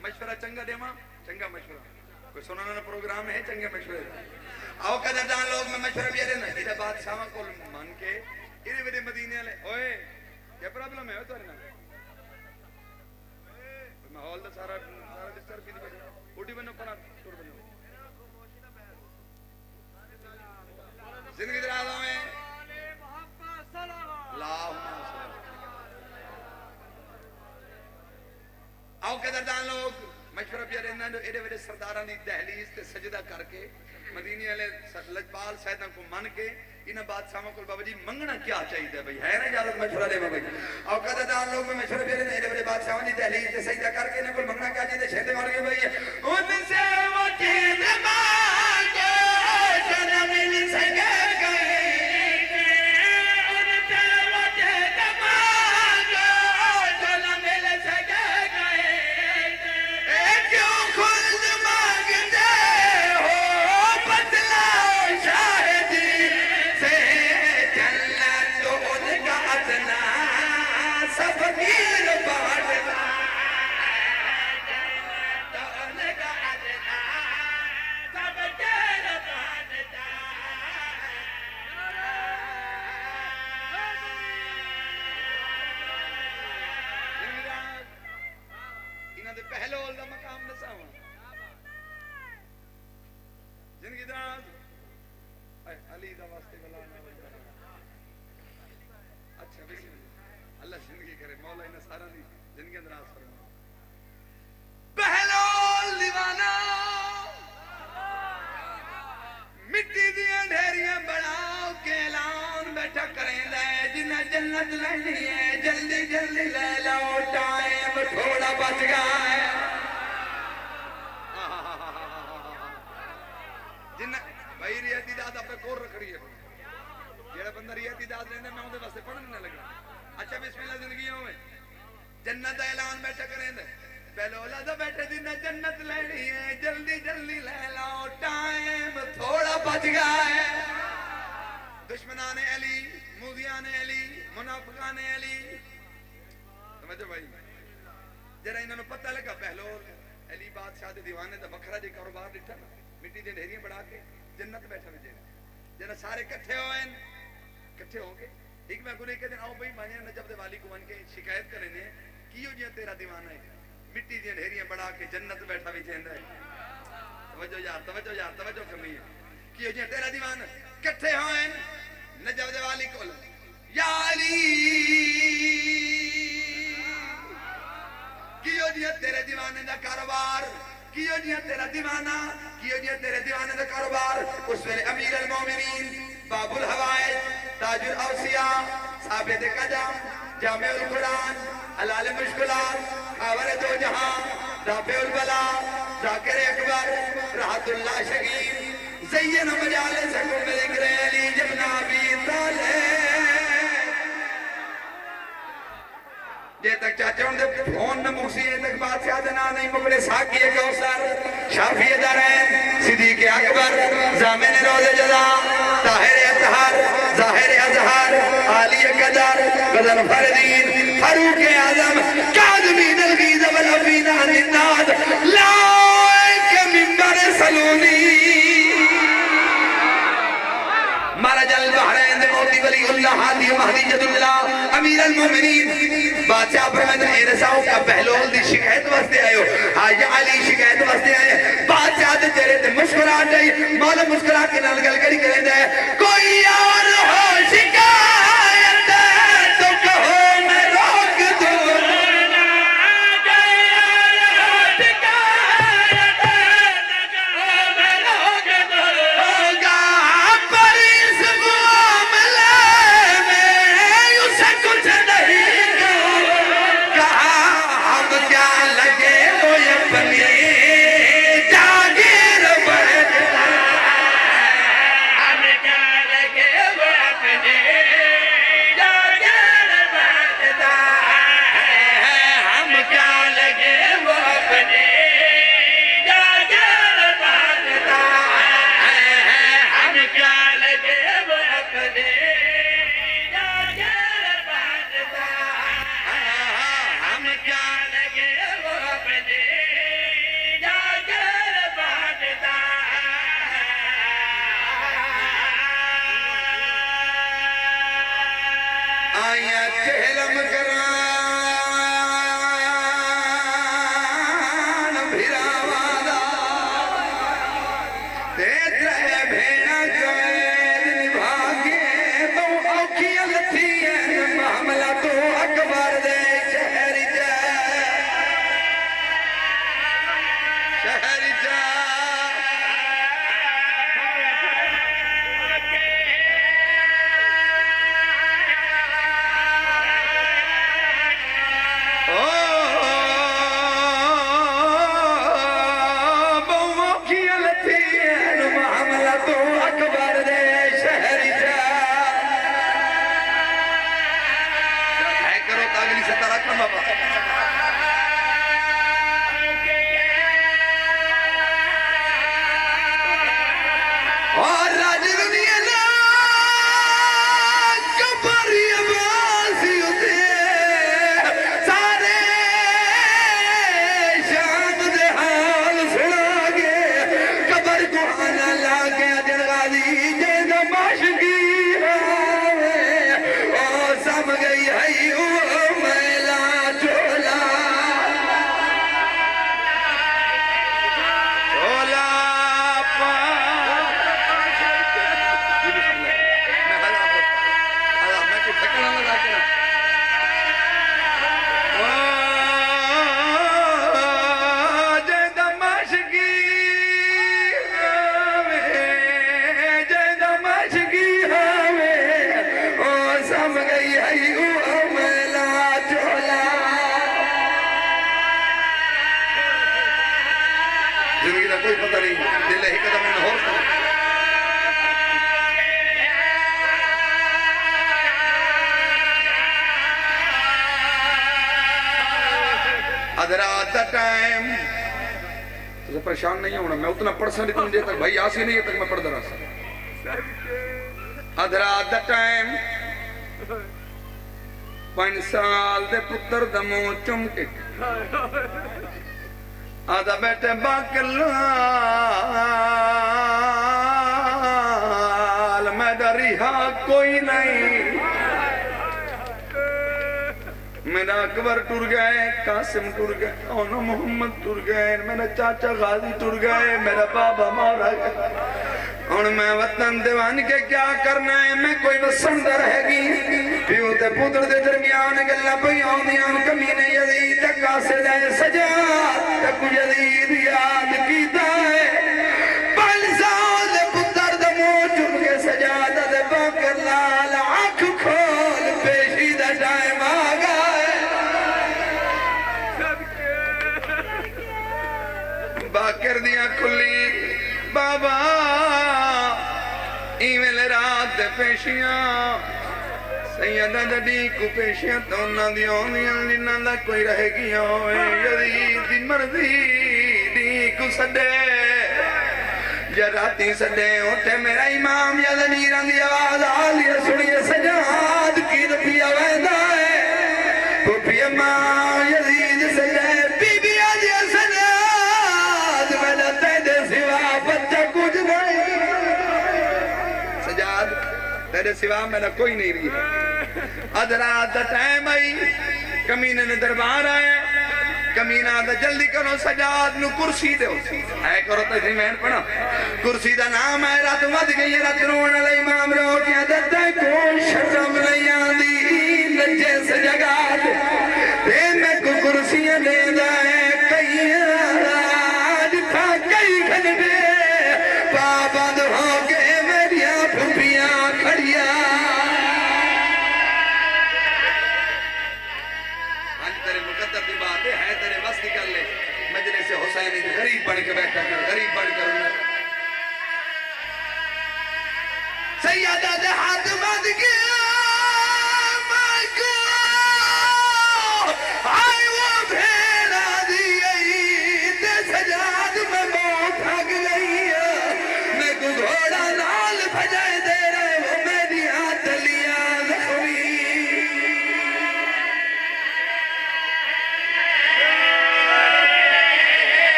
مشورہ چنگا دے ماں چنگا مشورہ کوئی سنانا پروگرام ہے چنگے مشورے آؤ قدردان لوگ میں مشورہ بھی رہنا ادھا بادشاہ کو مان کے ادھے ویڈے مدینے والے اوئے کیا پرابلم ہے تو ماحول دا سارا ڈسٹرب کی دی اٹھی بنو پڑا چھوڑ بنو. زندگی درازوں میں آؤ قدردان لوگ مشورہ بھی رہنا ایڈے ویڈے سرداران دی دہلیز تے سجدہ کر کے مدینے والے لجپال سیداں کو من کے انہاں بادشاہاں کو بابا جی منگنا کیا چاہیے بھائی ہے نا اجازت مشورہ دے بھائی اور قدردان لوگ میں مشورہ دے رہے ہیں بڑے بادشاہاں دی تحلیل تے سجدہ کر کے انہاں کو منگنا کیا چاہیے شہدے مار کے بھائی ان سے وہ چیز مانگو جو نہ مل سکے گئے ان سے وہ چیز مانگو جو نہ مل سکے گئے کیوں خلد مانگتے ہو بدلاؤ شاہدی سے جنت تو ان کا ادنا سب گیر بانٹتا تو ان کا ادنا سب گیر بانٹتا انہاں دے پہلول دا مقام نساواں زندگی دراز علی دا واسطے بلانا اچھا بسم اللہ اللہ زندگی کرے مولا انہاں سارا دی زندگی دراز فرما پہلول دیوانہ مٹی دیاں ڈھیریاں بناؤ کے اعلان بیٹھا کریں لے جنہیں جنت لینی ہے جلدی جلدی لے لو ٹائم تھوڑا بچ گیا ہے جنہیں بھائی ریاتی داد اپنے کور رکھ رہی ہے جیڑا بندہ ریاتی داد لینے میں ہوندے واسطے پڑھنے نہ لگا اچھا بسم اللہ زندگیوں میں جنت اعلان بیٹھا کریں دے پہلے اولادہ بیٹھے دینا جنت لینی ہے جلدی جلدی لے لو ٹائم تھوڑا بچ گیا ہے دشمنان علی موذیان علی منافقان علی سمجھو بھائی جرا انہوں نے پتہ لگا پہلول علی بادشاہ دے دیوانے دا بکھرا جی کاروبار ڈٹھا نا مٹی دے ڈھیریاں بڑھا کے جنت بیٹھا بھی جینا جنا سارے کٹھے ہوئے کٹھے ہو گئے ایک میں گنے کہ دن آؤ بھائی مانیاں نجب دے والی کو من کے شکایت کرنے ہیں کیوں جی تیرا دیوانہ ہے مٹی دے ڈھیریاں بڑھا کے جنت بیٹھا بھی جینا ہے توجہ یار توجہ کرنی ہے کیوں جی تیرا دیوانہ کٹھے ہوئے نجب دے والی کو یا علی کیوں جی تیرے دیوانے دا کاروبار کیوں جی تیرا دیوانہ کیوں جی تیرے دیوانے دا کاروبار اس ویلے امیر المومنین باب الحوائج تاج الاوصیاء ثابت قدم جامع القرآن حلال مشکلات خاور دو جہاں دافع البلا ذاکر اکبر راحت اللہ شگیر زین مجالسکم بذکر علی جبن ابی طالب جے تک چاچے ہوں دے فون نہ مکسی ہے تک بادشاہ دنا نہیں مکڑے ساکی ہے کوثر شافی دارین صدیق اکبر زامن روز جزا طاہر اطہر ظاہر اظہر عالی قدر غزل فردین فاروق اعظم کاظمین الغیظ والعفین عن الناس لائک منبر سلونی مرج البحرین دے موتی ولی اللہ حادی مہدی جد اللہ امیر المومنین بادشاہ فرمائے اے رساؤں کا پہلول دی شکایت واسطے آئے ہو آج علی شکایت واسطے آئے بادشاہ دے چہرے تے مسکرا جائی مولا مسکرا کے نال گل کری کریں دے کوئی اور ہو شکایت تو کہو میں روک دوں مشکی او سم گئی ہے او میلا چولا چولا پا میں کوئی ٹھکانا لگا کے زندگی کا کوئی پتہ نہیں دل ہی قدم میں ہو سکتا ادرات دا ٹائم تجھے پریشان نہیں ہونا میں اتنا پڑھ سکتی تم جے تک بھائی آسی نہیں ہے تک میں پڑھ درا سا ادرات دا ٹائم 5 سال دے پتر دمو چمکے آدھا بیٹے باکلال میں دریہا کوئی نہیں میرا اکبر ٹر گئے قاسم ٹر گئے اونا محمد ٹر گئے میرا چاچا غازی ٹر گئے میرا بابا مارا گئے اور میں وطن دیوان کے کیا کرنا ہے میں کوئی وسند رہ گی پیو تے پودر دے درمیان گلہ پیان دیان کمینے یزید قاسد ہے سجاد تک یزید یاد کیتا ہے 5 سال دے پتر دمو چم کے سجاد دے باکر لال آنکھ کھول پیشی دا ٹائم آگا باکر دیا کھلی بابا ایویل رات دے پیشیاں سیدہ جڑی کو پیشیاں تو نہ دیوں دیاں جنہ دا کوئی رہے گیا ہوئے یزید دی مرضی دی کو سدے جراتی سدے اٹھے میرا امام یزنی رن دی آواز آلی سنیے سجاد کی دفیہ ویدہ ہے پھوپی امام یزید سجے بی بی آجی سجاد میں تیدے سوا بچہ کچھ نہیں سجاد تیرے سوا میں نے کوئی نہیں رہی ہے ادرات دا ٹائم آئی کمینے نے دربار آئے کمینہ دا جلدی کرو سجاد نو کرسی دے اے کرو تجریمین پڑھا کرسی دا نام ہے رات مد گئی رات رون علی امام رو کیا دتا کوئی شرم نہیں آدھی نجے سے جگہ دے میں کو کرسیاں دے دائے کئی آج تھا کئی گھنٹے پابند ہو کے میریاں پھپیاں کھڑیاں تیرے مقدر دی بات ہے تیرے وستی کر لے مجلس حسینی غریب بڑھ کے بیٹھا کر غریب بڑھ کر سیدہ دے ہاتھ بند گیا آئی وہ بھیڑا دی گئی تے سجاد میں موت بھگ گئی میں کو گھوڑا لال بھجائے دے رہے وہ میری ہاتھ لیا زخمی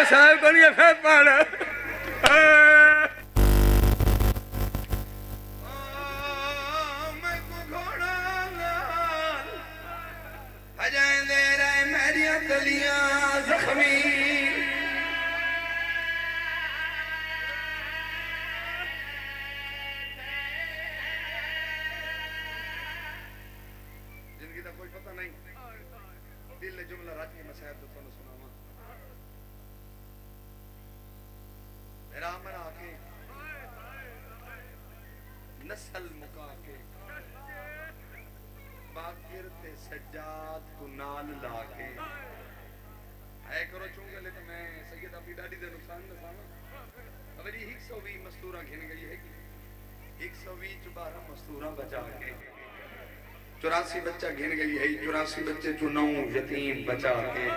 صاحب کو نہیں پھر پاڑا میں کو گھوڑا لال بھجائے دے رہے میریاں تلیاں زخمی زندگی دا کوئی پتہ نہیں دل نے جملہ رات کی مسائب تو سنو سنا رامن آکے نسل مکا کے باکر تے سجاد کو نال لا کے اے کرو چونگے لے تو میں سید اپنی ڈاڈی دے نقصان نہ سانا اب جی 120 مستورہ گھن گئی ہے 120 12 مستورہ بچا کے 84 بچہ گھن گئی ہے 84 بچے چنوں یتیم بچا کے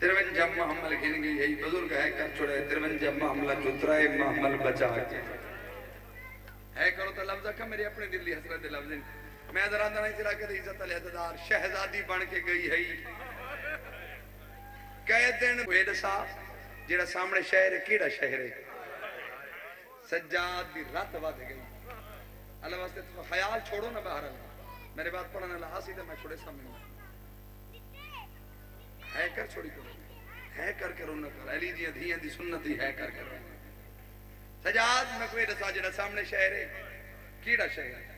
53 جمع حمل گھن گئی ہے بزرگ ہے کر چھوڑے 53 جمع حملہ چترائے محمل بچا کے ہے کرو تو لفظہ کا میرے اپنے دلی حسرت لفظ میں ذرا نہیں چلا کہ عزت علیحدار شہزادی بن کے گئی ہے کہے دن وید صاحب جیڑا سامنے شہر ہے کیڑا شہر ہے سجاد دی رات ود گئی اللہ واسطے تو خیال چھوڑو نہ باہر میرے بات پڑھنے اللہ آسی تھا میں چھوڑے سامنے ہے کر چھوڑی کرو ہے کر کرو نہ کر علی جی دھیاں دی سنتی ہے کر کرو سجاد میں کوئی رسا جڑا سامنے شہر ہے کیڑا شہر ہے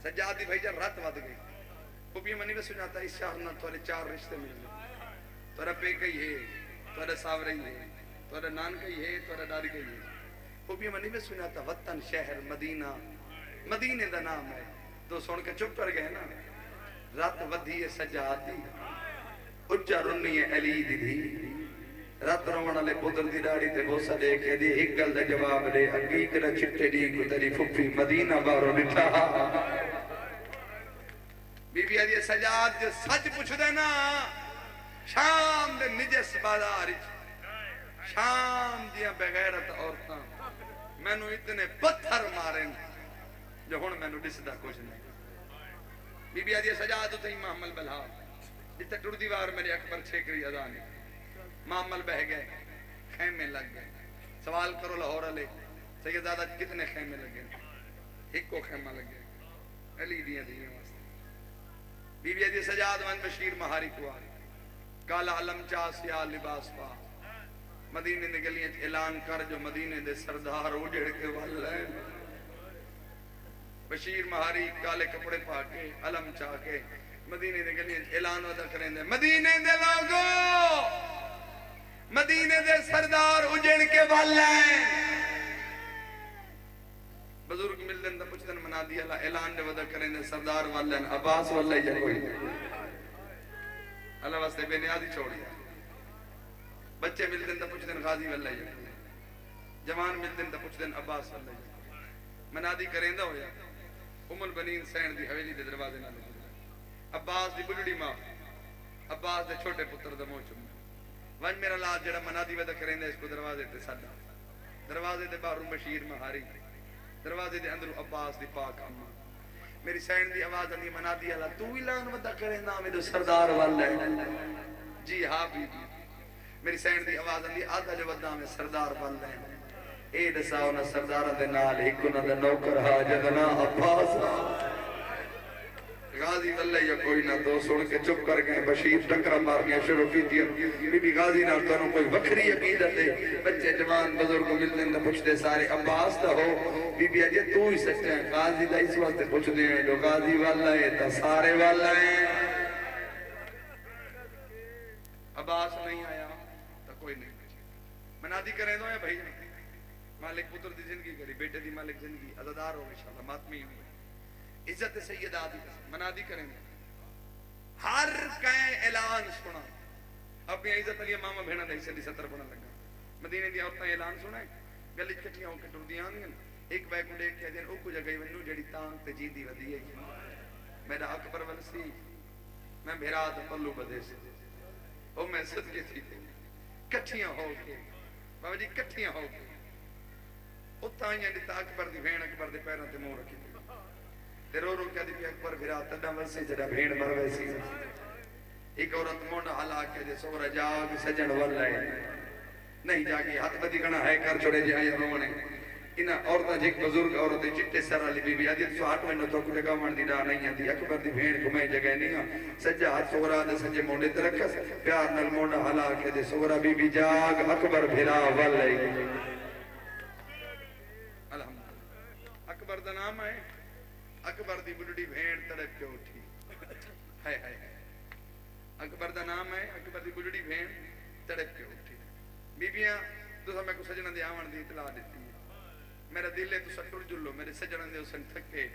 سجاد دی بھائی جان رات ود گئی خوبی منی میں سناتا اس شاہ نہ تھوڑے 4 رشتے مل گئے تورا پے کئی ہے تورا ساورئی ہے تورا نان کئی ہے تورا داری کئی ہے خوبی منی میں سناتا وطن شہر مدینہ مدینے دا نام ہے تو سن کے چپ کر گئے نا رات ودھی ہے سجاد دی اچھا رنی ہے علی دی دی رات رونا لے پدر دی داڑی تے بوسا دے کے دی ایک گل دا جواب دے حقیق نہ چھٹے دی کو تری پھپھی مدینہ بارو نٹھا بی بی آدھی سجاد جو سچ پوچھ دے نا شام دے نجس بازار شام دیاں بغیرت عورتاں میں نو اتنے پتھر مارے جو ہون میں نو ڈسدہ کچھ نہیں بی بی آدھی سجاد تے محمل بلہا جتے ٹوڑ دیوار میرے اکبر چھیکری ادانی معامل بہ گئے خیمے لگ گئے سوال کرو لاہور علی سیدادہ کتنے خیمے لگے ایک کو خیمہ لگے علی دیاں دیاں واسطے بی بی عدی سجاد وان بشیر مہاری کو آئی کالا علم چاہ سیاہ لباس پا مدینے دے گلیاں اعلان کر جو مدینے دے سردار اجڑ کے والے بشیر مہاری کالے کپڑے پا کے علم چاہ کے مدینے دے گلیاں اعلان ودا کریں دے مدینے دے لوگو مدینے دے سردار اجڑ کے والے بزرگ ملدن دا پچھتن منا دیا اللہ اعلان دے ودا کریں دے سردار والے عباس والے جا کوئی اللہ واسطے بے نیازی چھوڑیا بچے ملدن دا پچھتن غازی والے جا جوان ملدن دا پچھتن عباس والے جا منادی کریں دا ہویا ام البنین سین دی حویلی دے دروازے نہ لگے عباس دی بلڑی ماں عباس دے چھوٹے پتر دا موچ ون میرا لال جڑا منادی ودا کریں دے اس کو دروازے تے ساڈا دروازے دے باہر بشیر مہاری دروازے دے اندر عباس دی پاک اما میری سین دی آواز اندی منادی اللہ تو اعلان ودا کریں دا میرے سردار والے جی ہاں بی بی میری سین دی آواز اندی آدھا جو ودا میں سردار والے اے دساؤ نا سردار دے نال ایک انہاں دا نوکر حاجدنا عباس غازی واللہ یا کوئی نہ دو سن کے چپ کر گئے بشیر ٹکرہ مارنیا شروع کی دیا بی بی غازی نہ تنوں کوئی وکری عقیدت ہے بچے جوان بزرگ ملنے نہ پوچھتے سارے عباس تا ہو بی بی اجے تو ہی سچا ہے غازی دا اس واسطے پوچھتے ہیں جو غازی والا ہے تا سارے والا ہے عباس نہیں آیا تا کوئی نہیں منادی کریں دو ہے بھائی مالک پتر دی زندگی کری بیٹے دی مالک زندگی عزدار ہو انشاءاللہ ماتمی ہوئی عزت سید آدھی منادی کریں گے ہر کہیں اعلان سنا اپنی عزت علی ماما بھینا دے سے 70 بنا لگا مدینے دی عورتیں اعلان سنا گلی کٹھیاں ہو کے ٹر دیاں نہیں ایک بیک منڈے کہہ دیں او کو جگہ ونو جڑی تان تے جی دی ودی ہے میرا اکبر ولسی میں بھیرات پلو بدے سے او میں صدقے تھی کٹھیاں ہو کے بابا جی کٹھیاں ہو کے اتاں دی تا اکبر دی بھین اکبر دے پیراں تے منہ رکھی تے رو رو کہہ دی اکبر بھرا تڈا ورسی جڑا بھیڑ مر ویسی ایک عورت مونڈا ہلا کے دے سورا جاگ سجن والے نہیں جاگی ہاتھ بدی کنا ہے کر چھوڑے جی آئے رونے انہا عورتاں جیک بزرگ عورتیں چٹے سر علی بی بی آدھی تو ہاتھ میں تو کچھ جگہ مان دی نا نہیں آدھی اکبر دی بھیڑ کو میں جگہ نہیں ہاں سجا ہاتھ سورا دے سجے مونڈے تے رکھس پیار نل مونڈا ہلا کے دے سورا بی بی جاگ اکبر بھرا والے الحمدللہ اکبر دا نام ہے اکبر دی بلڈی بھیڑ تڑپ کے اٹھی ہائے ہائے اکبر دا نام ہے اکبر دی بلڈی بھیڑ تڑپ کے اٹھی بیبیاں تو سب میں کو سجنہ دے آون دی اطلاع دیتی ہے میرا دل ہے تو سٹر جلو میرے سجنہ دے اسن تھکے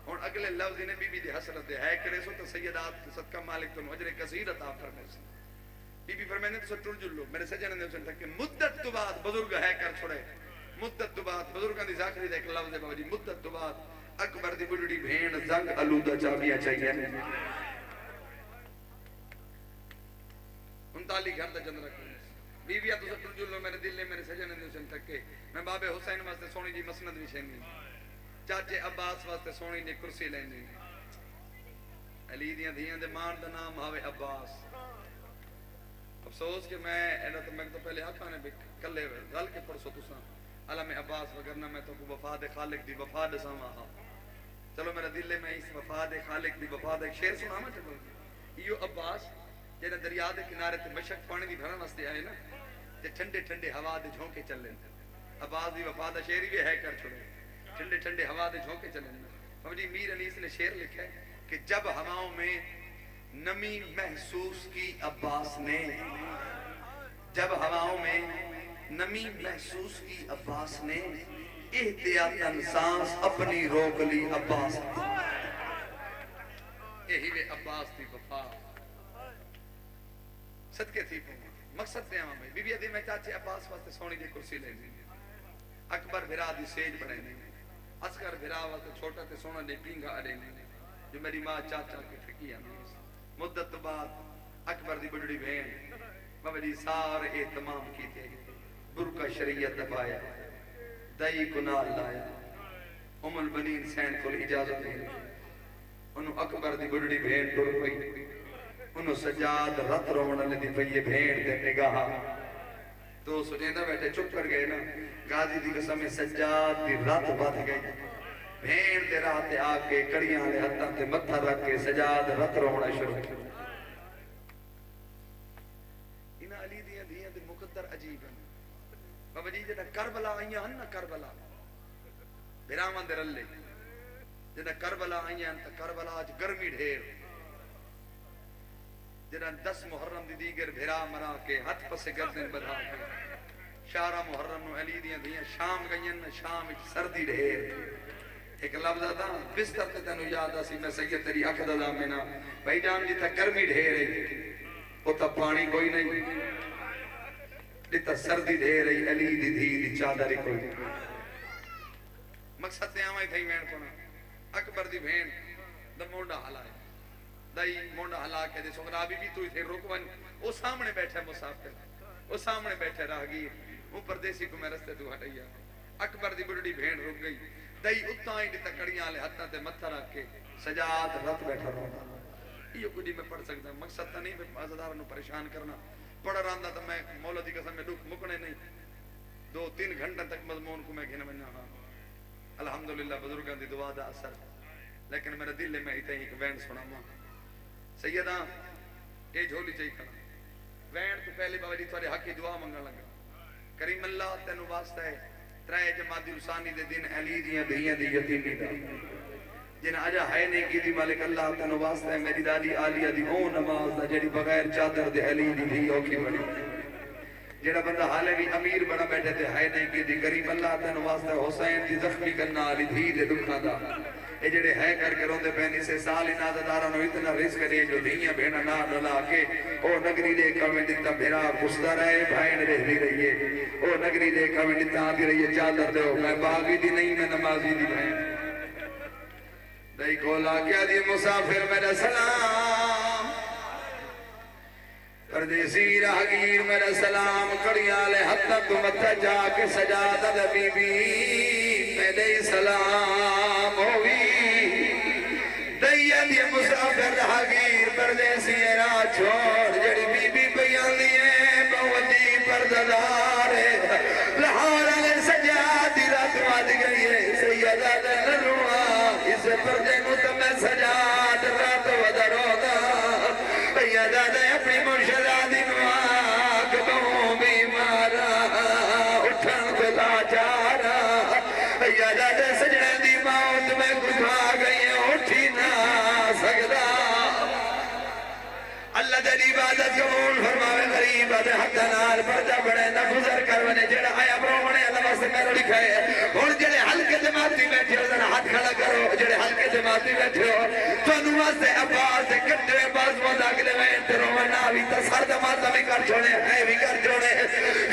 اور اگلے لفظ نے بی بی دی حسرت دے ہے کرے سو تو سیدات صدقہ مالک تو اجر کثیر عطا فرمائے سے بی بی فرمائے تو سٹر جلو میرے سجنہ دے اسن تھکے مدت تو بعد بزرگ ہے کر چھوڑے مدت تو بعد بزرگاں دی ذاکری دے ایک لفظ ہے بابا جی مدت تو بعد اکبر دی بلڈی بھیڑ زنگ علودہ چابیاں چاہیے 39 گھر دا جن رکھنے بی بی تو سٹر جلو میرے دل نے میرے سجن نے اسن تھکے میں باب حسین واسطے سونی جی مسند بھی شینی چاچے عباس واسطے سونی جی کرسی لینی علی دیاں دھیاں دے مان دا نام آوے عباس. افسوس کہ میں ایڈا تو میں تو پہلے آقا نے بھی کلے گل کے پرسو تساں علم عباس وگرنہ میں تو کو وفا دے خالق دی وفا دے ساواں ہاں. چلو میرا دل ہے میں اس وفا دے خالق دی وفا دے شعر سناواں. چلو ایو عباس جڑا دریا دے کنارے تے مشک پانی دی بھرن واسطے آئے نا تے ٹھنڈے ٹھنڈے ہوا دے جھونکے چلے. عباس دی وفا دا شعر بھی ہے کر چھوڑے ٹھنڈے ٹھنڈے ہوا دے جھونکے چلے. فوجی میر انیس نے شعر لکھا ہے کہ جب ہواؤں میں نمی محسوس کی عباس نے, جب ہواؤں میں نمی محسوس کی عباس نے, احتیاطاً سانس اپنی روک لی عباس نے. یہی وہ عباس دی وفا صدقے تھی پہنگا. مقصد تے آماں بی بی ادھی میں چاچے عباس واسطے سونی دی کرسی لے لی. اکبر بھرا دی سیج بڑھے لی. اسکر بھرا واسطے چھوٹا تے سونا دی پینگا اڑے لی جو میری ماں چاچا کے فکی آمیں. مدت بعد اکبر دی بڑڑی بہن مبدی سارے اہتمام کی تھے. برکہ شریعت دبایا دائی کنال لایا. ام البنین سین کو اجازت دے انہوں اکبر دی بڑڑی بہن ٹر پئی. انہوں سجاد رت رومن لے دی پئی بہن دے نگاہ تو سجیندہ بیٹھے چپ کر گئے نا. غازی دی قسم سجاد دی رت بات گئی. بھین دے راتے آکے کڑیاں لے ہتھاں تے متھا رکھ کے سجاد رت رونا شروع کیا. انہاں علی دیاں دیاں دے مقدر عجیب ہیں. بابا جی جڑا کربلا آئیاں ہن نا کربلا بھراواں دے رلے جڑا کربلا آئیاں تے کربلا اج گرمی ڈھیر. جڑا 10 محرم دی دیگر بھرا مرا کے ہتھ پسے گردن بدھا کے شارہ محرم نو علی دیاں دیاں شام گئین شام اچ سردی ڈھیر. ایک لفظ آتا بستر تے تینو یاد آسی میں سید تیری اکھ دا مینا بھائی جان جی تا گرمی ڈھیر ہے او تا پانی کوئی نہیں جتا سردی ڈھیر ہے علی دی دھی دی چادر کوئی نہیں. مقصد تے آوائی تھئی وین کونا اکبر دی بھین دا مونڈا ہلائے دائی مونڈا ہلا کے دے سوگرا بی بھی توی تھے رکوان. او سامنے بیٹھے مسافر او سامنے بیٹھے راہگیر او پردیسی کو میں رستے تو ہٹایا. اکبر دی بڑی بھین رک گئی. دائی اتنا ہی دیتا کڑیاں لے ہتھاں تے متھا رکھ کے سجاد رت بیٹھا رہا. یہ کچھ میں پڑھ سکتا ہوں. مقصد تا نہیں میں عزداروں پریشان کرنا. پڑھ رہا تھا میں مولا دی قسم میں دکھ مکنے نہیں 2-3 گھنٹے تک مضمون کو میں گھنے بننا. ہاں الحمدللہ بزرگاں دی دعا دا اثر. لیکن میرا دل میں ہی ایک وین سنا ماں سیدہ اے جھولی چاہی کھنا وین تو پہلے بابا جی تھوڑے حق کی دعا منگا لگا. کریم اللہ تینو واسطہ ہے ترائے جماعتی رسانی دے دن علی دیاں دیاں دی یتیمی دا جن آجا ہے نیکی دی مالک اللہ تینو واسطہ ہے میری دادی آلیہ دی او نماز دا جڑی بغیر چادر دے علی دی بھی اوکی بڑی جڑا بندہ حالے بھی امیر بڑا بیٹھے تھے ہے نیکی دی. کریم اللہ تینو واسطہ ہے حسین دی زخمی کرنا علی دھی دے دکھا دا. اے جڑے ہے کر کے روندے پہنی سے سال اناددارہ نو اتنا رزق دے جو دھیاں بھینا نا نلا کے او نگری دے کمیں دیتا بھیرا کستا رہے بھائن رہ دی رہیے او نگری دے کمیں دیتا آدھی رہیے چادر دے میں باغی دی نہیں میں نمازی دی بھائن دائی کولا کیا دی مسافر میرا سلام پردیسی راہگیر میرا سلام کڑیاں لے حد تک متھا جا کے سجادہ دے بی بی میرے سلام ہوئی. دیا دی مسافر راہگیر پردیسی راہ چھوڑ جڑی بی بی بیان لیے بہتی پرددار لاہور علی سجادی رات واد گئی ہے سیدہ دے لروا اس پردے کو تو میں سجاد رات ود رودا سیدہ دے اپنی مرشدہ نواک بہوں بیمارا اٹھن خدا چارا سیدہ دے سجنے دی موت میں گھا گئی اٹھی نہ سکتا. اللہ دے عبادت قبول فرماوے غریب دے حق نال پردہ بڑے نہ گزر کر ونے جڑا آیا برونے اللہ واسطے میں لکھا ہے. ہن جڑے ہلکے جماعتی بیٹھے ہو ذرا ہاتھ کھڑا کرو جڑے ہلکے جماعتی بیٹھے ہو تانوں واسطے عباس دے کٹے باز مودا اگلے میں تے رونا وی تے سر دا ماتا بھی کر چھوڑے ہے بھی کر چھوڑے.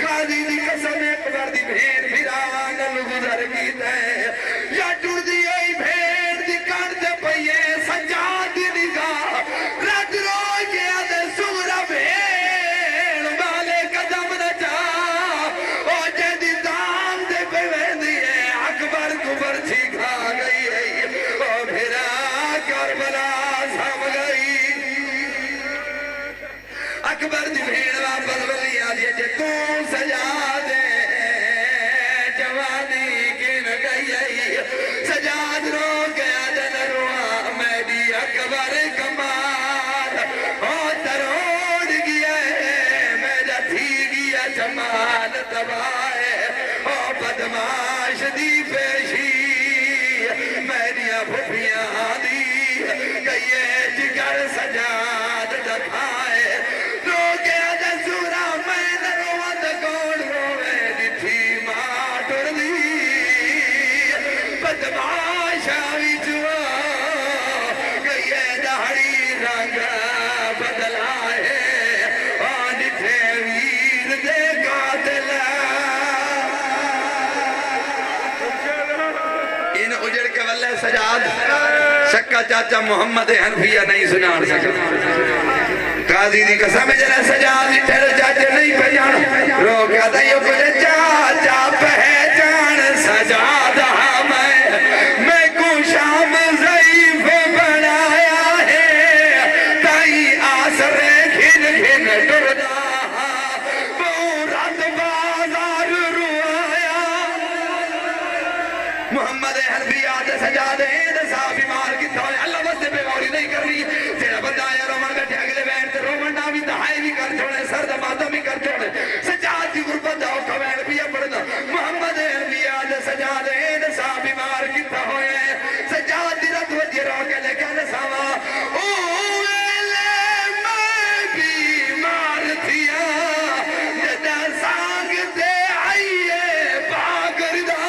غازی دی قسم اکبر دی بھین پھرا نال گزر کیتا ہے یا ٹر دی اے بھین دی کان تے پئیے سجاد دی نگاہ رات رو کے ادے سورا بھین والے قدم نہ جا او جدی دام دے پہ ویندی ہے اکبر کو برچھی کھا گئی ہے او بھرا کربلا سام گئی اکبر دی بھیڑ واپس ولی آدھی جے تو سجا دے جوانی کن گئی سجاد رو گیا دن روا میری اکبر کمار او تروڑ گیا میرا تھی گیا جمال تبائے او بدماش دی پیشی میری بھوپیاں دی گئیے جگر سجاد دکھائے رو گیا دسورا میں نروا دکوڑ روے دی تھی ماں ٹر دی بدماش آوی جوا گئیے دہڑی رنگ بدلائے آن تھے ویر دے قاتل ان اجڑ کے واللہ سجاد شکا چاچا محمد حنفیہ نہیں سنار سکتا قاضی دی قسم جنہ سجاد تیرے چاچے نہیں پہچان رو کیا تھا یہ کچھ چاچا پہچان سجاد میں کو شام ضعیف بنایا ہے تائی آسر کھن کھن ٹردا بورت بازار روایا محمد حنفیہ دے سجاد بیمار کی تھوڑے اللہ بستے پہ غوری نہیں کر رہی تیرا بندہ آیا رومن بیٹھے اگلے بین تے رومن نامی دہائی بھی کر چھوڑے سرد مادہ بھی کر چھوڑے سجاد دی غربت داؤ کمین بھی پڑھنا محمد انبیاء دے سجاد اید سا بیمار کی تھوڑے سجاد دی رت ودی رو کے لے کے ساوا اویلے میں بیمار تھیا جدہ سانگ دے آئیے باگر دا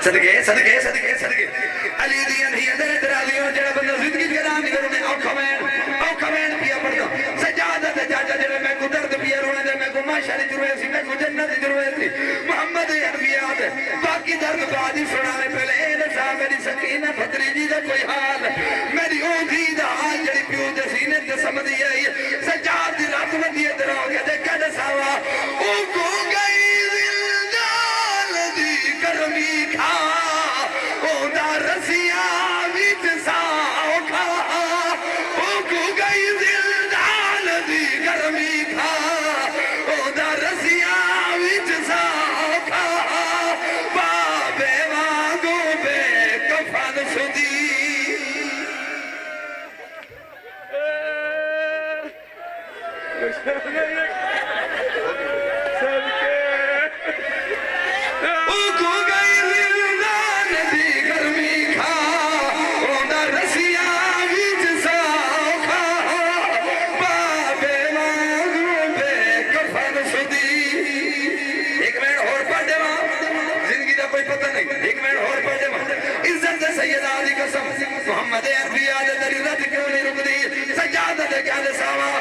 صدقے علی دیاں ہی اندر اترالیوں جڑا بندہ زندگی کے نام نگروں نے او کمین پیا پڑھتا سجادت چاچا جڑے میں کو درد پیا رونے دے میں کو ماشاء جروے سی میں کو جنت جروے سی محمد انبیاء باقی درد بعد ہی سنانے پہلے اے نسا میری سکینہ بھتریجی دا کوئی حال میری اوندھی دا حال جڑی پیو دے سینے تے سمدھی آئی سجاد دی رات مندی ادھر ہو گیا دیکھا نساوا او کو گئی زلدال دی گرمی کھا رسیاں ویچ ساؤ کھا او کو گئی زلدان دی گرمی کھا او دا رسیاں ویچ ساؤ کھا بابے وانگو بے کفن سدی او کو گئی زلدان دی گرمی کھا او دا رسیاں ویچ ساؤ کھا بابے وانگو بے کفن سدی ایک منٹ اور پڑھ دے وہاں زندگی دا کوئی پتہ نہیں ایک منٹ اور پڑھ دے وہاں عزت سے سید آدھی قسم محمد انبیاء دے دری رد کیوں نہیں رک دی سجادت کیا دے ساوا